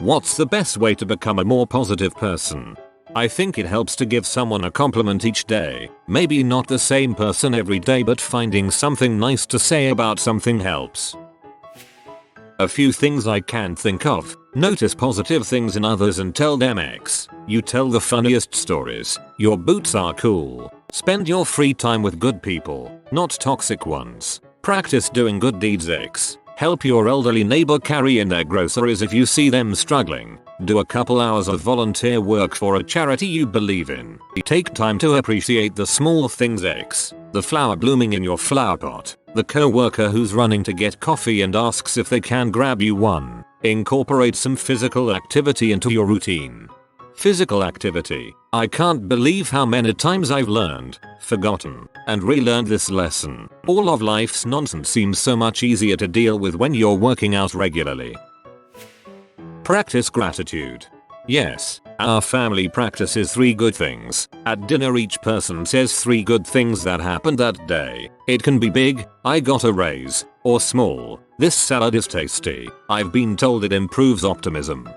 What's the best way to become a more positive person? I think it helps to give someone a compliment each day. Maybe not the same person every day, but finding something nice to say about something helps. A few things I can think of. Notice positive things in others and tell them X. You tell the funniest stories. Your boots are cool. Spend your free time with good people, not toxic ones. Practice doing good deeds X. Help your elderly neighbor carry in their groceries if you see them struggling. Do a couple hours of volunteer work for a charity you believe in. Take time to appreciate the small things X. The flower blooming in your flower pot. The co-worker who's running to get coffee and asks if they can grab you one. Incorporate some physical activity into your routine. Physical activity. I can't believe how many times I've learned, forgotten, and relearned this lesson. All of life's nonsense seems so much easier to deal with when you're working out regularly. Practice gratitude. Yes, our family practices 3 good things. At dinner each person says 3 good things that happened that day. It can be big, I got a raise, or small, this salad is tasty. I've been told it improves optimism.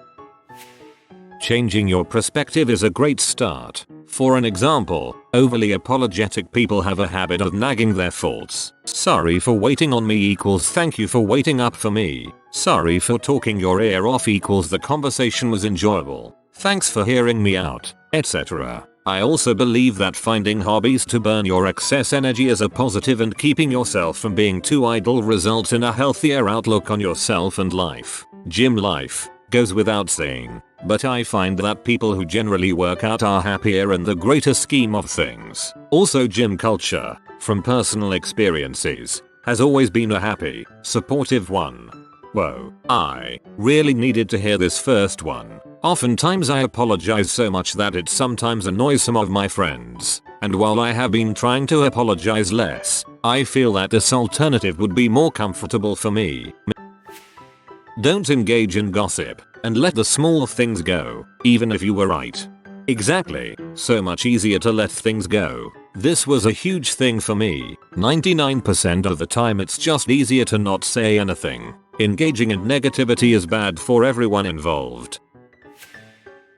Changing your perspective is a great start. For an example, overly apologetic people have a habit of nagging their faults. Sorry for waiting on me equals thank you for waiting up for me. Sorry for talking your ear off equals the conversation was enjoyable. Thanks for hearing me out, etc. I also believe that finding hobbies to burn your excess energy is a positive, and keeping yourself from being too idle results in a healthier outlook on yourself and life. Gym life goes without saying, but I find that people who generally work out are happier in the greater scheme of things. Also, gym culture, from personal experiences, has always been a happy, supportive one. Whoa, I really needed to hear this first one. Oftentimes I apologize so much that it sometimes annoys some of my friends, and while I have been trying to apologize less, I feel that this alternative would be more comfortable for me. Don't engage in gossip, and let the small things go, even if you were right. Exactly, so much easier to let things go. This was a huge thing for me. 99% of the time it's just easier to not say anything. Engaging in negativity is bad for everyone involved.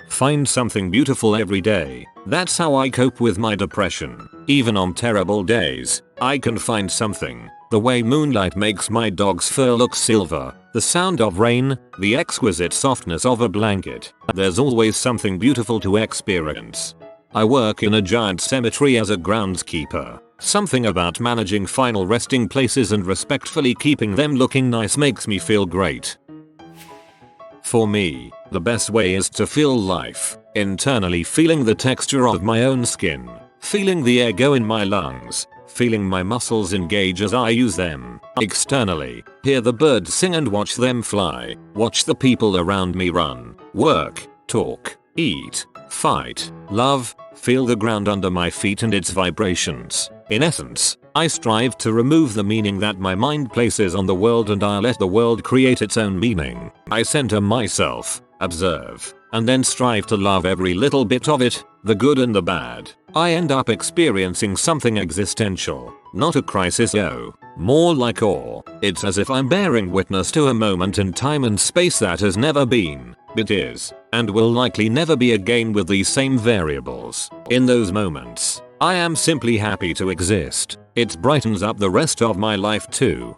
Find something beautiful every day. That's how I cope with my depression. Even on terrible days, I can find something. The way moonlight makes my dog's fur look silver, the sound of rain, the exquisite softness of a blanket. There's always something beautiful to experience. I work in a giant cemetery as a groundskeeper. Something about managing final resting places and respectfully keeping them looking nice makes me feel great. For me, the best way is to feel life, internally feeling the texture of my own skin, feeling the air go in my lungs, feeling my muscles engage as I use them. Externally, hear the birds sing and watch them fly, watch the people around me run, work, talk, eat, fight, love, feel the ground under my feet and its vibrations. In essence, I strive to remove the meaning that my mind places on the world, and I let the world create its own meaning. I center myself, observe, and then strive to love every little bit of it, the good and the bad. I end up experiencing something existential, not a crisis, more like awe. It's as if I'm bearing witness to a moment in time and space that has never been, but is, and will likely never be again with these same variables. In those moments, I am simply happy to exist. It brightens up the rest of my life too.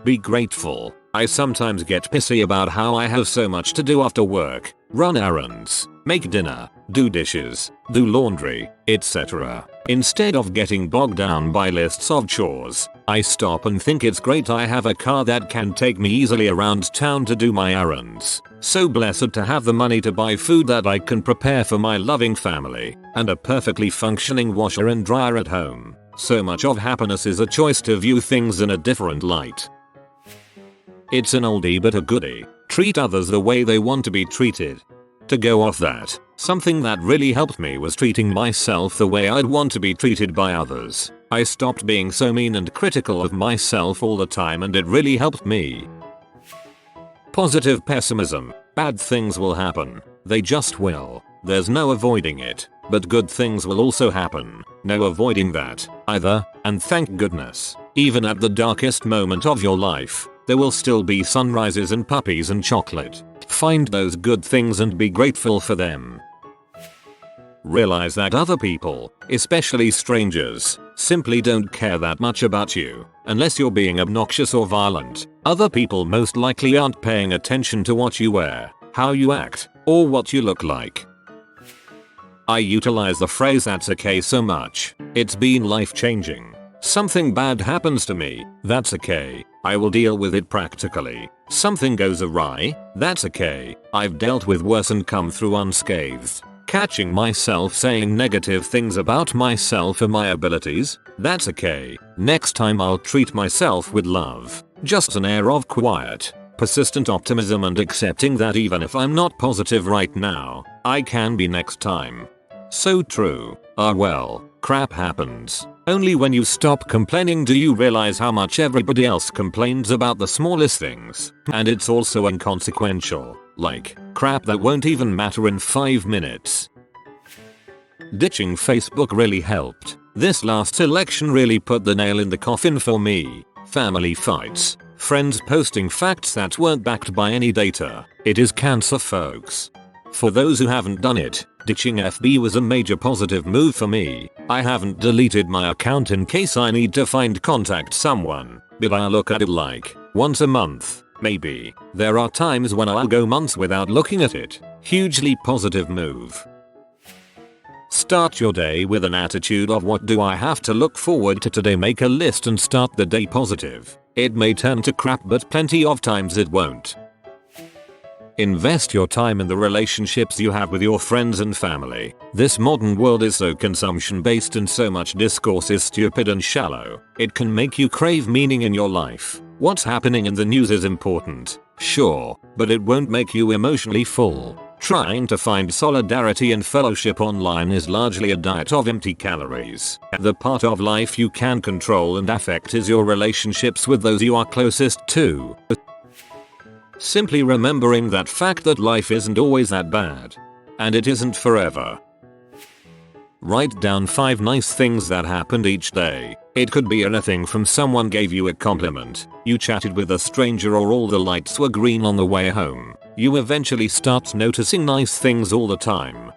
Be grateful. I sometimes get pissy about how I have so much to do after work. Run errands, make dinner, do dishes, do laundry, etc. Instead of getting bogged down by lists of chores, I stop and think it's great I have a car that can take me easily around town to do my errands. So blessed to have the money to buy food that I can prepare for my loving family, and a perfectly functioning washer and dryer at home. So much of happiness is a choice to view things in a different light. It's an oldie but a goodie. Treat others the way they want to be treated. To go off that, something that really helped me was treating myself the way I'd want to be treated by others. I stopped being so mean and critical of myself all the time, and it really helped me. Positive pessimism. Bad things will happen. They just will. There's no avoiding it. But good things will also happen. No avoiding that, either, and thank goodness. Even at the darkest moment of your life, there will still be sunrises and puppies and chocolate. Find those good things and be grateful for them. Realize that other people, especially strangers, simply don't care that much about you. Unless you're being obnoxious or violent, other people most likely aren't paying attention to what you wear, how you act, or what you look like. I utilize the phrase "that's okay" so much. It's been life-changing. Something bad happens to me, that's okay. I will deal with it practically. Something goes awry, that's okay. I've dealt with worse and come through unscathed. Catching myself saying negative things about myself and my abilities, that's okay. Next time I'll treat myself with love. Just an air of quiet, persistent optimism and accepting that even if I'm not positive right now, I can be next time. So true. Well, crap happens. Only when you stop complaining do you realize how much everybody else complains about the smallest things. And it's also inconsequential. Like, crap that won't even matter in 5 minutes. Ditching Facebook really helped. This last election really put the nail in the coffin for me. Family fights. Friends posting facts that weren't backed by any data. It is cancer, folks. For those who haven't done it, ditching FB was a major positive move for me. I haven't deleted my account in case I need to contact someone, but I look at it like once a month. Maybe. There are times when I'll go months without looking at it. Hugely positive move. Start your day with an attitude of what do I have to look forward to today. Make a list and start the day positive. It may turn to crap but plenty of times it won't. Invest your time in the relationships you have with your friends and family. This modern world is so consumption based and so much discourse is stupid and shallow. It can make you crave meaning in your life. What's happening in the news is important, sure, but it won't make you emotionally full. Trying to find solidarity and fellowship online is largely a diet of empty calories. The part of life you can control and affect is your relationships with those you are closest to. Simply remembering that fact that life isn't always that bad. And it isn't forever. Write down 5 nice things that happened each day. It could be anything from someone gave you a compliment, you chatted with a stranger, or all the lights were green on the way home. You eventually start noticing nice things all the time.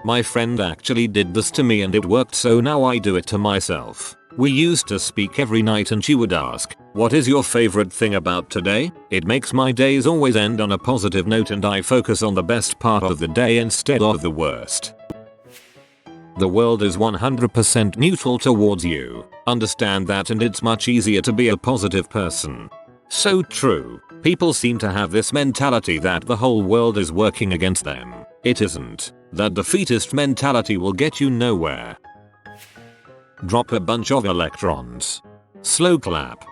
My friend actually did this to me and it worked, so now I do it to myself. We used to speak every night and she would ask, "What is your favorite thing about today?" It makes my days always end on a positive note and I focus on the best part of the day instead of the worst. The world is 100% neutral towards you. Understand that and it's much easier to be a positive person. So true. People seem to have this mentality that the whole world is working against them. It isn't. That defeatist mentality will get you nowhere. Drop a bunch of electrons. Slow clap.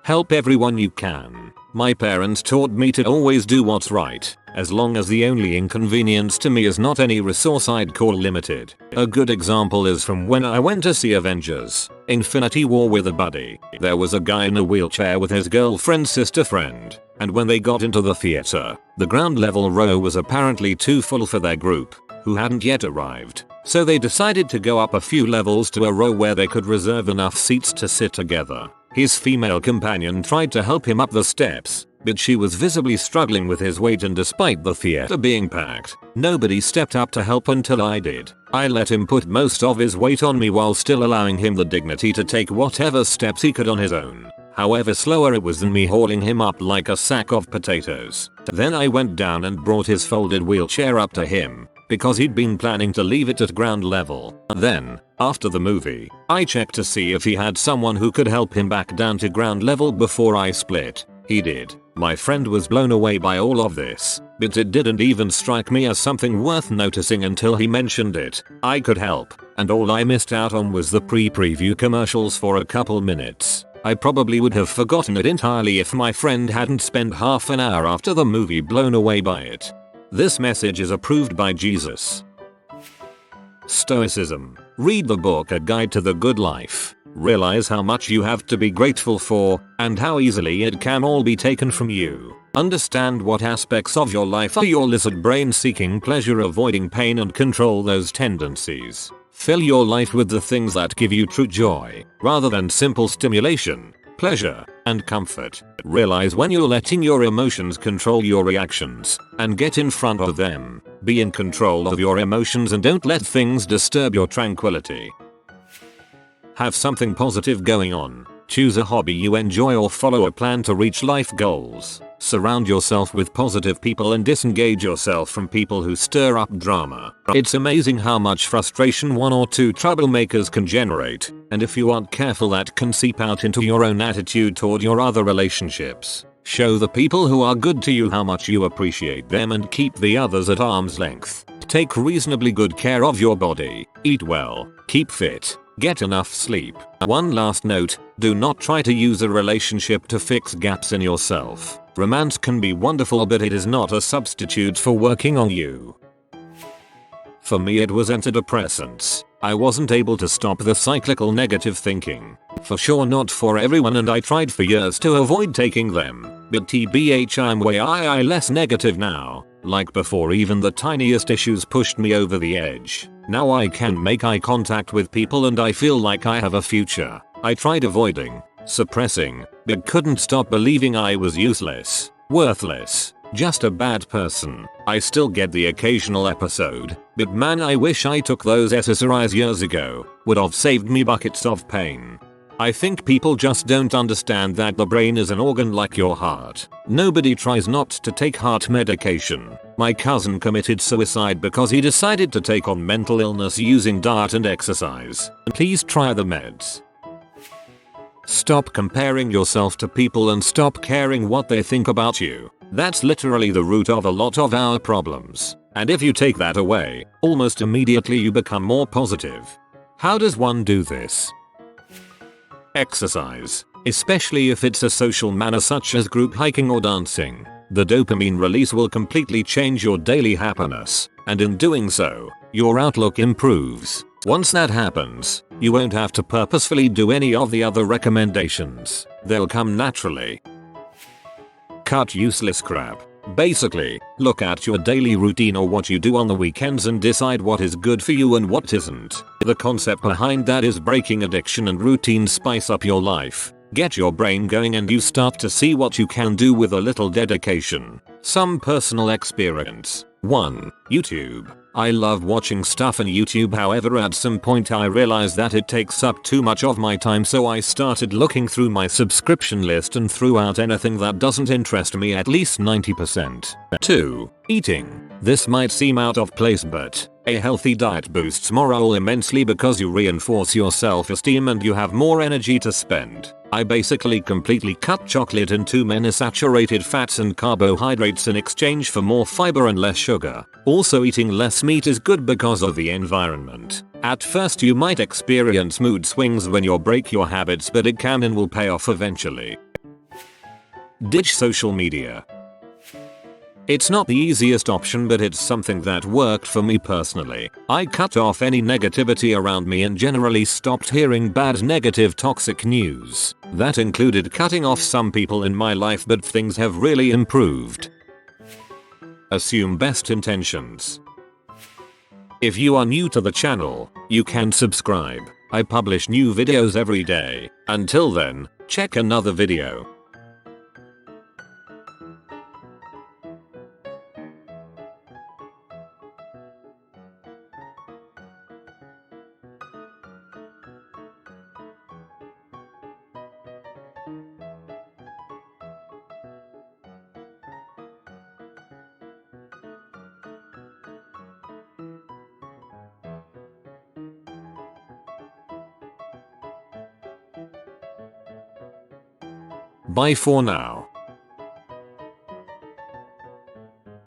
Help everyone you can. My parents taught me to always do what's right, as long as the only inconvenience to me is not any resource I'd call limited. A good example is from when I went to see Avengers: Infinity War with a buddy. There was a guy in a wheelchair with his girlfriend's sister friend, and when they got into the theater, the ground level row was apparently too full for their group, who hadn't yet arrived. So they decided to go up a few levels to a row where they could reserve enough seats to sit together. His female companion tried to help him up the steps, but she was visibly struggling with his weight, and despite the theater being packed, nobody stepped up to help until I did. I let him put most of his weight on me while still allowing him the dignity to take whatever steps he could on his own. However slower it was than me hauling him up like a sack of potatoes. Then I went down and brought his folded wheelchair up to him, because he'd been planning to leave it at ground level. Then, after the movie, I checked to see if he had someone who could help him back down to ground level before I split. He did. My friend was blown away by all of this, but it didn't even strike me as something worth noticing until he mentioned it. I could help, and all I missed out on was the pre-preview commercials for a couple minutes. I probably would have forgotten it entirely if my friend hadn't spent half an hour after the movie blown away by it. This message is approved by Jesus. Stoicism. Read the book A Guide to the Good Life. Realize how much you have to be grateful for, and how easily it can all be taken from you. Understand what aspects of your life are your lizard brain seeking pleasure, avoiding pain, and control those tendencies. Fill your life with the things that give you true joy, rather than simple stimulation, pleasure, and comfort. Realize when you're letting your emotions control your reactions, and get in front of them. Be in control of your emotions and don't let things disturb your tranquility. Have something positive going on. Choose a hobby you enjoy or follow a plan to reach life goals. Surround yourself with positive people and disengage yourself from people who stir up drama. It's amazing how much frustration one or two troublemakers can generate, and if you aren't careful that can seep out into your own attitude toward your other relationships. Show the people who are good to you how much you appreciate them and keep the others at arm's length. Take reasonably good care of your body. Eat well. Keep fit. Get enough sleep. One last note, do not try to use a relationship to fix gaps in yourself. Romance can be wonderful, but it is not a substitute for working on you. For me it was antidepressants. I wasn't able to stop the cyclical negative thinking. For sure not for everyone, and I tried for years to avoid taking them. But TBH, I'm way less negative now. Like before, even the tiniest issues pushed me over the edge. Now I can make eye contact with people and I feel like I have a future. I tried avoiding, suppressing, but couldn't stop believing I was useless, worthless, just a bad person. I still get the occasional episode, but man, I wish I took those SSRIs years ago. Would have saved me buckets of pain. I think people just don't understand that the brain is an organ like your heart. Nobody tries not to take heart medication. My cousin committed suicide because he decided to take on mental illness using diet and exercise. Please try the meds. Stop comparing yourself to people and stop caring what they think about you. That's literally the root of a lot of our problems. And if you take that away, almost immediately you become more positive. How does one do this? Exercise, especially if it's a social manner such as group hiking or dancing. The dopamine release will completely change your daily happiness, and in doing so, your outlook improves. Once that happens, you won't have to purposefully do any of the other recommendations. They'll come naturally. Cut useless crap. Basically, look at your daily routine or what you do on the weekends and decide what is good for you and what isn't. The concept behind that is breaking addiction and routine spice up your life. Get your brain going and you start to see what you can do with a little dedication. Some personal experience. 1. YouTube. I love watching stuff on YouTube, however at some point I realized that it takes up too much of my time, so I started looking through my subscription list and threw out anything that doesn't interest me, at least 90%. 2. Eating. This might seem out of place, but a healthy diet boosts morale immensely because you reinforce your self-esteem and you have more energy to spend. I basically completely cut chocolate and too many saturated fats and carbohydrates in exchange for more fiber and less sugar. Also, eating less meat is good because of the environment. At first you might experience mood swings when you break your habits, but it can and will pay off eventually. Ditch social media. It's not the easiest option, but it's something that worked for me personally. I cut off any negativity around me and generally stopped hearing bad, negative, toxic news. That included cutting off some people in my life, but things have really improved. Assume best intentions. If you are new to the channel, you can subscribe. I publish new videos every day. Until then, check another video. Bye for now.